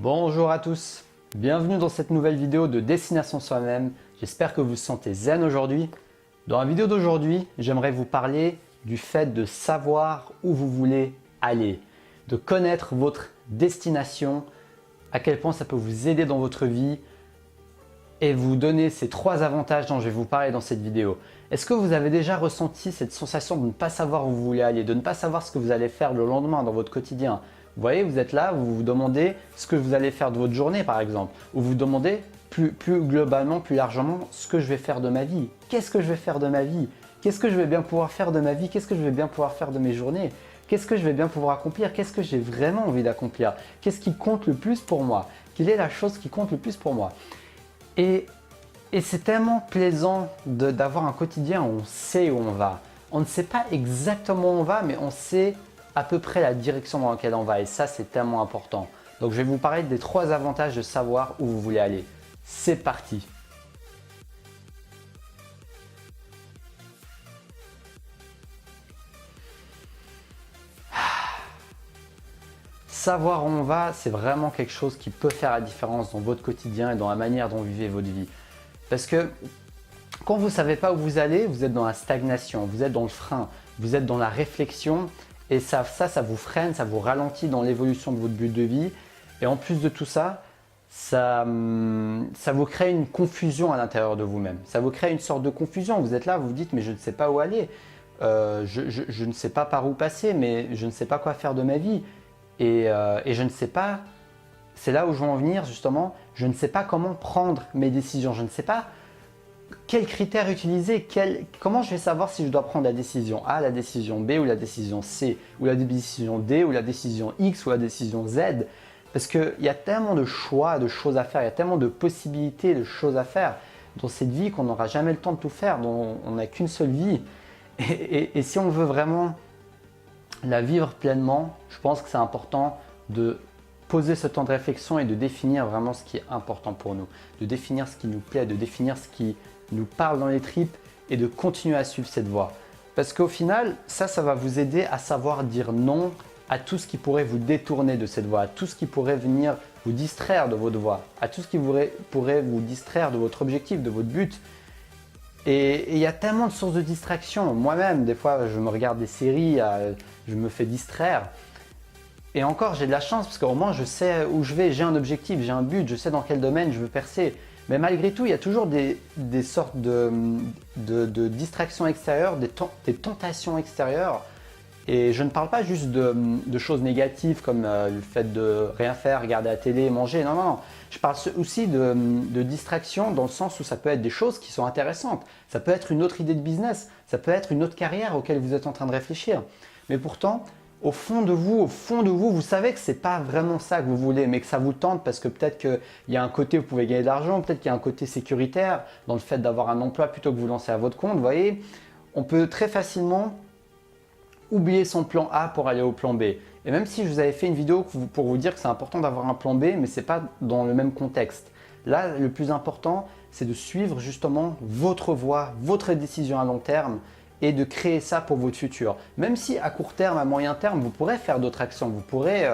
Bonjour à tous, bienvenue dans cette nouvelle vidéo de Destination Soi-même. J'espère que vous vous sentez zen aujourd'hui. Dans la vidéo d'aujourd'hui, j'aimerais vous parler du fait de savoir où vous voulez aller, de connaître votre destination, à quel point ça peut vous aider dans votre vie et vous donner ces 3 avantages dont je vais vous parler dans cette vidéo. Est-ce que vous avez déjà ressenti cette sensation de ne pas savoir où vous voulez aller, de ne pas savoir ce que vous allez faire le lendemain dans votre quotidien? Vous voyez, vous êtes là, vous vous demandez ce que vous allez faire de votre journée par exemple, ou vous vous demandez plus globalement, plus largement, ce que je vais faire de ma vie. Qu'est-ce que je vais faire de ma vie? Qu'est-ce que je vais bien pouvoir faire de ma vie? Qu'est-ce que je vais bien pouvoir faire de mes journées? Qu'est-ce que je vais bien pouvoir accomplir? Qu'est-ce que j'ai vraiment envie d'accomplir? Qu'est-ce qui compte le plus pour moi? Quelle est la chose qui compte le plus pour moi? Et c'est tellement plaisant d'avoir un quotidien où on sait où on va. On ne sait pas exactement où on va, mais on sait à peu près la direction dans laquelle on va. Et ça, c'est tellement important. Donc, je vais vous parler des 3 avantages de savoir où vous voulez aller. C'est parti! Savoir où on va, c'est vraiment quelque chose qui peut faire la différence dans votre quotidien et dans la manière dont vous vivez votre vie. Parce que quand vous ne savez pas où vous allez, vous êtes dans la stagnation, vous êtes dans le frein, vous êtes dans la réflexion et ça vous freine, ça vous ralentit dans l'évolution de votre but de vie. Et en plus de tout ça, ça vous crée une confusion à l'intérieur de vous-même. Ça vous crée une sorte de confusion. Vous êtes là, vous vous dites mais je ne sais pas où aller, je ne sais pas par où passer, mais je ne sais pas quoi faire de ma vie. Et je ne sais pas, c'est là où je veux en venir justement, je ne sais pas comment prendre mes décisions, je ne sais pas quels critères utiliser, comment je vais savoir si je dois prendre la décision A, la décision B ou la décision C, ou la décision D ou la décision X ou la décision Z. Parce qu'il y a tellement de choix, de choses à faire, il y a tellement de possibilités, de choses à faire dans cette vie qu'on n'aura jamais le temps de tout faire, dont on n'a qu'une seule vie. Et si on veut vraiment la vivre pleinement, je pense que c'est important de poser ce temps de réflexion et de définir vraiment ce qui est important pour nous, de définir ce qui nous plaît, de définir ce qui nous parle dans les tripes et de continuer à suivre cette voie. Parce qu'au final, ça va vous aider à savoir dire non à tout ce qui pourrait vous détourner de cette voie, à tout ce qui pourrait venir vous distraire de votre voie, à tout ce qui pourrait vous distraire de votre objectif, de votre but. Et il y a tellement de sources de distraction. Moi-même, des fois, je me regarde des séries, je me fais distraire. Et encore, j'ai de la chance parce qu'au moins, je sais où je vais, j'ai un objectif, j'ai un but, je sais dans quel domaine je veux percer. Mais malgré tout, il y a toujours des sortes de distractions extérieures, des tentations extérieures. Et je ne parle pas juste de choses négatives comme le fait de rien faire, regarder la télé, manger. Non, non, non. Je parle aussi de distractions dans le sens où ça peut être des choses qui sont intéressantes. Ça peut être une autre idée de business. Ça peut être une autre carrière auquel vous êtes en train de réfléchir. Mais pourtant, au fond de vous, vous savez que ce n'est pas vraiment ça que vous voulez, mais que ça vous tente parce que peut-être qu'il y a un côté où vous pouvez gagner de l'argent, peut-être qu'il y a un côté sécuritaire dans le fait d'avoir un emploi plutôt que vous lancer à votre compte. Vous voyez, on peut très facilement oublier son plan A pour aller au plan B. Et même si je vous avais fait une vidéo pour vous dire que c'est important d'avoir un plan B, mais ce n'est pas dans le même contexte. Là, le plus important, c'est de suivre justement votre voie, votre décision à long terme et de créer ça pour votre futur. Même si à court terme, à moyen terme, vous pourrez faire d'autres actions, vous pourrez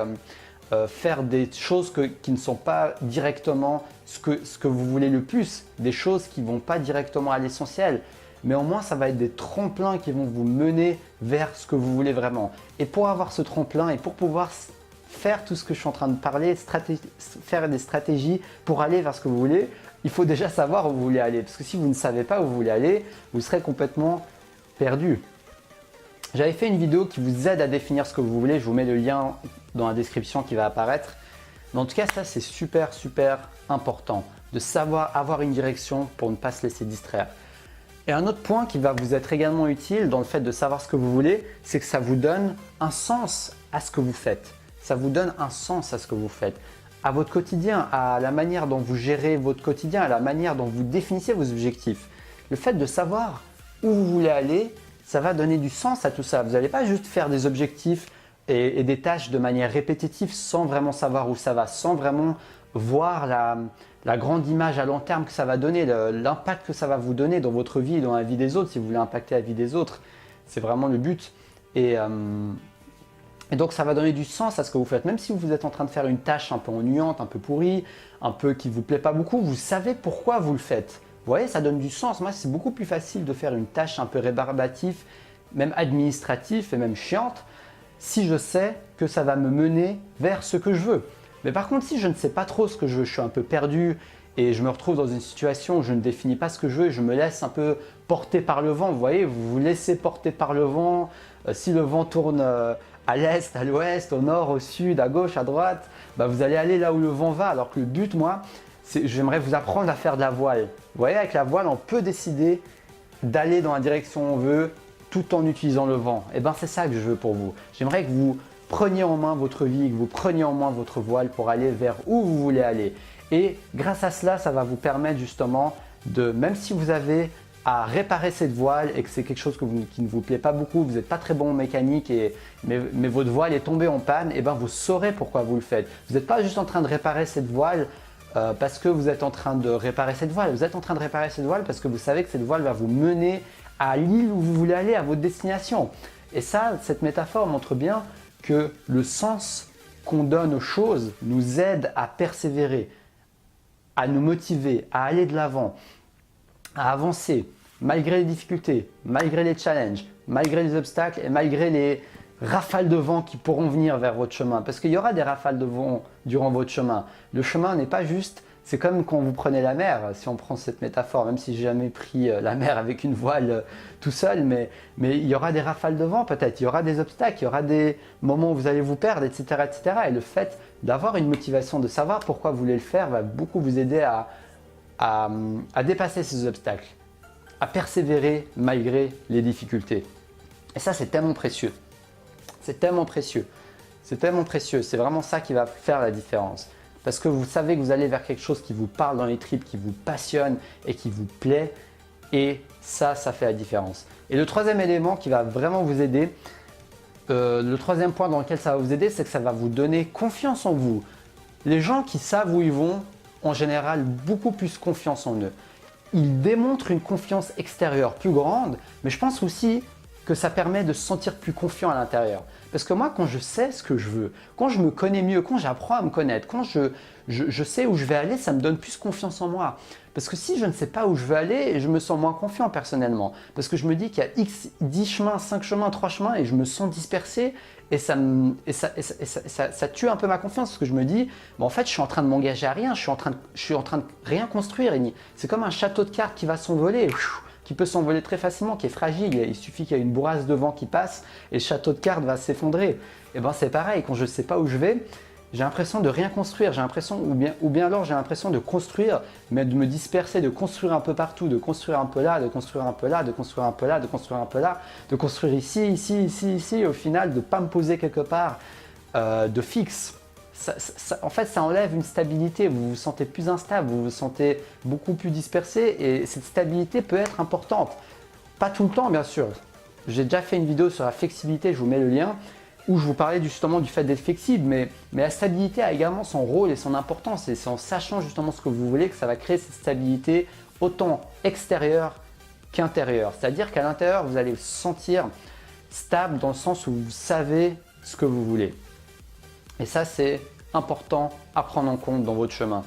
faire des choses qui ne sont pas directement ce que vous voulez le plus, des choses qui ne vont pas directement à l'essentiel. Mais au moins, ça va être des tremplins qui vont vous mener vers ce que vous voulez vraiment. Et pour avoir ce tremplin et pour pouvoir faire tout ce que je suis en train de parler, faire des stratégies pour aller vers ce que vous voulez, il faut déjà savoir où vous voulez aller. Parce que si vous ne savez pas où vous voulez aller, vous serez complètement perdu. J'avais fait une vidéo qui vous aide à définir ce que vous voulez. Je vous mets le lien dans la description qui va apparaître. Mais en tout cas, ça, c'est super, super important de savoir avoir une direction pour ne pas se laisser distraire. Et un autre point qui va vous être également utile dans le fait de savoir ce que vous voulez, c'est que ça vous donne un sens à ce que vous faites. Ça vous donne un sens à ce que vous faites, à votre quotidien, à la manière dont vous gérez votre quotidien, à la manière dont vous définissez vos objectifs. Le fait de savoir où vous voulez aller, ça va donner du sens à tout ça. Vous n'allez pas juste faire des objectifs et des tâches de manière répétitive sans vraiment savoir où ça va, sans vraiment voir la grande image à long terme que ça va donner, l'impact que ça va vous donner dans votre vie et dans la vie des autres, si vous voulez impacter la vie des autres. C'est vraiment le but. Et Et donc, ça va donner du sens à ce que vous faites. Même si vous êtes en train de faire une tâche un peu ennuyante, un peu pourrie, un peu qui ne vous plaît pas beaucoup, vous savez pourquoi vous le faites. Vous voyez, ça donne du sens. Moi, c'est beaucoup plus facile de faire une tâche un peu rébarbative, même administrative et même chiante, si je sais que ça va me mener vers ce que je veux. Mais par contre, si je ne sais pas trop ce que je veux, je suis un peu perdu et je me retrouve dans une situation où je ne définis pas ce que je veux et je me laisse un peu porter par le vent. Vous voyez, vous vous laissez porter par le vent. Si le vent tourne à l'est, à l'ouest, au nord, au sud, à gauche, à droite, bah vous allez aller là où le vent va. Alors que le but, moi, j'aimerais vous apprendre à faire de la voile. Vous voyez, avec la voile, on peut décider d'aller dans la direction où on veut tout en utilisant le vent. Et bien, c'est ça que je veux pour vous. J'aimerais que vous preniez en main votre vie, que vous preniez en main votre voile pour aller vers où vous voulez aller. Et grâce à cela, ça va vous permettre justement de, même si vous avez à réparer cette voile et que c'est quelque chose qui ne vous plaît pas beaucoup, vous n'êtes pas très bon en mécanique, mais votre voile est tombée en panne, et ben vous saurez pourquoi vous le faites. Vous n'êtes pas juste en train de réparer cette voile parce que vous êtes en train de réparer cette voile. Vous êtes en train de réparer cette voile parce que vous savez que cette voile va vous mener à l'île où vous voulez aller, à votre destination. Et ça, cette métaphore montre bien que le sens qu'on donne aux choses nous aide à persévérer, à nous motiver, à aller de l'avant, à avancer malgré les difficultés, malgré les challenges, malgré les obstacles et malgré les rafales de vent qui pourront venir vers votre chemin. Parce qu'il y aura des rafales de vent durant votre chemin. Le chemin n'est pas juste, c'est comme quand vous prenez la mer, si on prend cette métaphore, même si j'ai jamais pris la mer avec une voile tout seul, mais il y aura des rafales de vent peut-être, il y aura des obstacles, il y aura des moments où vous allez vous perdre, etc. etc. Et le fait d'avoir une motivation, de savoir pourquoi vous voulez le faire, va beaucoup vous aider à dépasser ces obstacles, à persévérer malgré les difficultés. Et ça, c'est tellement précieux. C'est tellement précieux. C'est tellement précieux. C'est vraiment ça qui va faire la différence. Parce que vous savez que vous allez vers quelque chose qui vous parle dans les tripes, qui vous passionne et qui vous plaît. Et ça fait la différence. Et le troisième élément qui va vraiment vous aider, le troisième point dans lequel ça va vous aider, c'est que ça va vous donner confiance en vous. Les gens qui savent où ils vont, en général, beaucoup plus confiance en eux. Ils démontrent une confiance extérieure plus grande, mais je pense aussi que ça permet de se sentir plus confiant à l'intérieur. Parce que moi, quand je sais ce que je veux, quand je me connais mieux, quand j'apprends à me connaître, quand je sais où je vais aller, ça me donne plus confiance en moi. Parce que si je ne sais pas où je veux aller, je me sens moins confiant personnellement. Parce que je me dis qu'il y a X, 10 chemins, 5 chemins, 3 chemins et je me sens dispersé et ça tue un peu ma confiance. Parce que je me dis, en fait, je suis en train de m'engager à rien, je suis en train de rien construire. C'est comme un château de cartes qui va s'envoler. Qui peut s'envoler très facilement, qui est fragile. Il suffit qu'il y ait une bourrasque de vent qui passe et le château de cartes va s'effondrer. Et bien c'est pareil, quand je ne sais pas où je vais, j'ai l'impression de rien construire, ou bien alors j'ai l'impression de construire, mais de me disperser, de construire un peu partout, de construire un peu là, de construire un peu là, de construire un peu là, de construire un peu là, de construire ici, ici, ici, ici, et au final de ne pas me poser quelque part de fixe. En fait, ça enlève une stabilité, vous vous sentez plus instable, vous vous sentez beaucoup plus dispersé et cette stabilité peut être importante. Pas tout le temps, bien sûr. J'ai déjà fait une vidéo sur la flexibilité, je vous mets le lien, où je vous parlais justement du fait d'être flexible, mais la stabilité a également son rôle et son importance et c'est en sachant justement ce que vous voulez que ça va créer cette stabilité autant extérieure qu'intérieure. C'est-à-dire qu'à l'intérieur, vous allez vous sentir stable dans le sens où vous savez ce que vous voulez. Et ça, c'est important à prendre en compte dans votre chemin.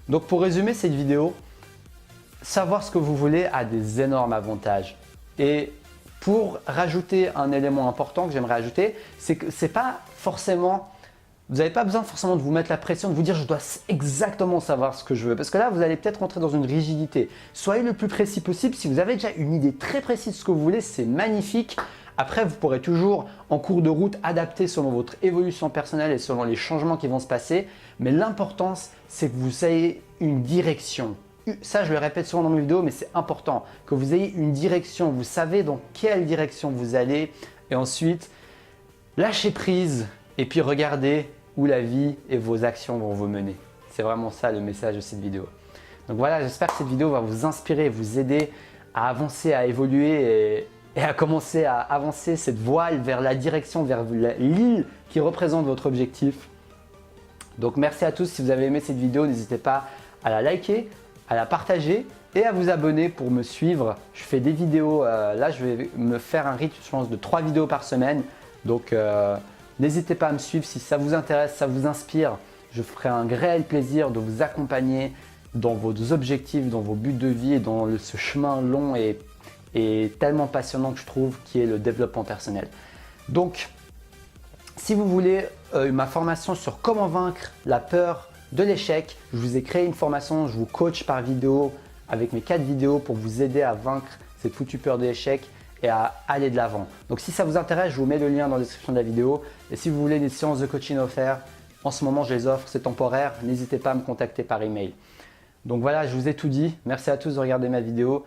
Donc pour résumer cette vidéo, savoir ce que vous voulez a des énormes avantages. Et pour rajouter un élément important que j'aimerais ajouter, c'est que c'est pas forcément, vous n'avez pas besoin forcément de vous mettre la pression, de vous dire je dois exactement savoir ce que je veux. Parce que là, vous allez peut-être rentrer dans une rigidité. Soyez le plus précis possible. Si vous avez déjà une idée très précise de ce que vous voulez, c'est magnifique. Après, vous pourrez toujours, en cours de route, adapter selon votre évolution personnelle et selon les changements qui vont se passer. Mais l'importance, c'est que vous ayez une direction. Ça, je le répète souvent dans mes vidéos, mais c'est important que vous ayez une direction. Vous savez dans quelle direction vous allez. Et ensuite, lâchez prise et puis regardez où la vie et vos actions vont vous mener. C'est vraiment ça le message de cette vidéo. Donc voilà, j'espère que cette vidéo va vous inspirer, vous aider à avancer, à évoluer et à commencer à avancer cette voile vers la direction, vers l'île qui représente votre objectif. Donc merci à tous, si vous avez aimé cette vidéo, n'hésitez pas à la liker, à la partager et à vous abonner pour me suivre. Je fais des vidéos, là je vais me faire un rythme je pense de 3 vidéos par semaine. Donc N'hésitez pas à me suivre si ça vous intéresse, ça vous inspire. Je ferai un réel plaisir de vous accompagner dans vos objectifs, dans vos buts de vie et dans ce chemin long et tellement passionnant que je trouve qui est le développement personnel. Donc, si vous voulez ma formation sur comment vaincre la peur de l'échec, je vous ai créé une formation, je vous coach par vidéo avec mes 4 vidéos pour vous aider à vaincre cette foutue peur de l'échec et à aller de l'avant. Donc si ça vous intéresse, je vous mets le lien dans la description de la vidéo. Et si vous voulez des séances de coaching offertes, en ce moment je les offre, c'est temporaire, n'hésitez pas à me contacter par email. Donc voilà, je vous ai tout dit. Merci à tous de regarder ma vidéo.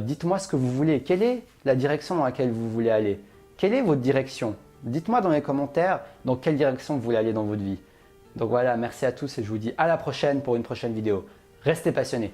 Dites-moi ce que vous voulez. Quelle est la direction dans laquelle vous voulez aller? Quelle est votre direction? Dites-moi dans les commentaires dans quelle direction vous voulez aller dans votre vie. Donc voilà, merci à tous et je vous dis à la prochaine pour une prochaine vidéo. Restez passionnés.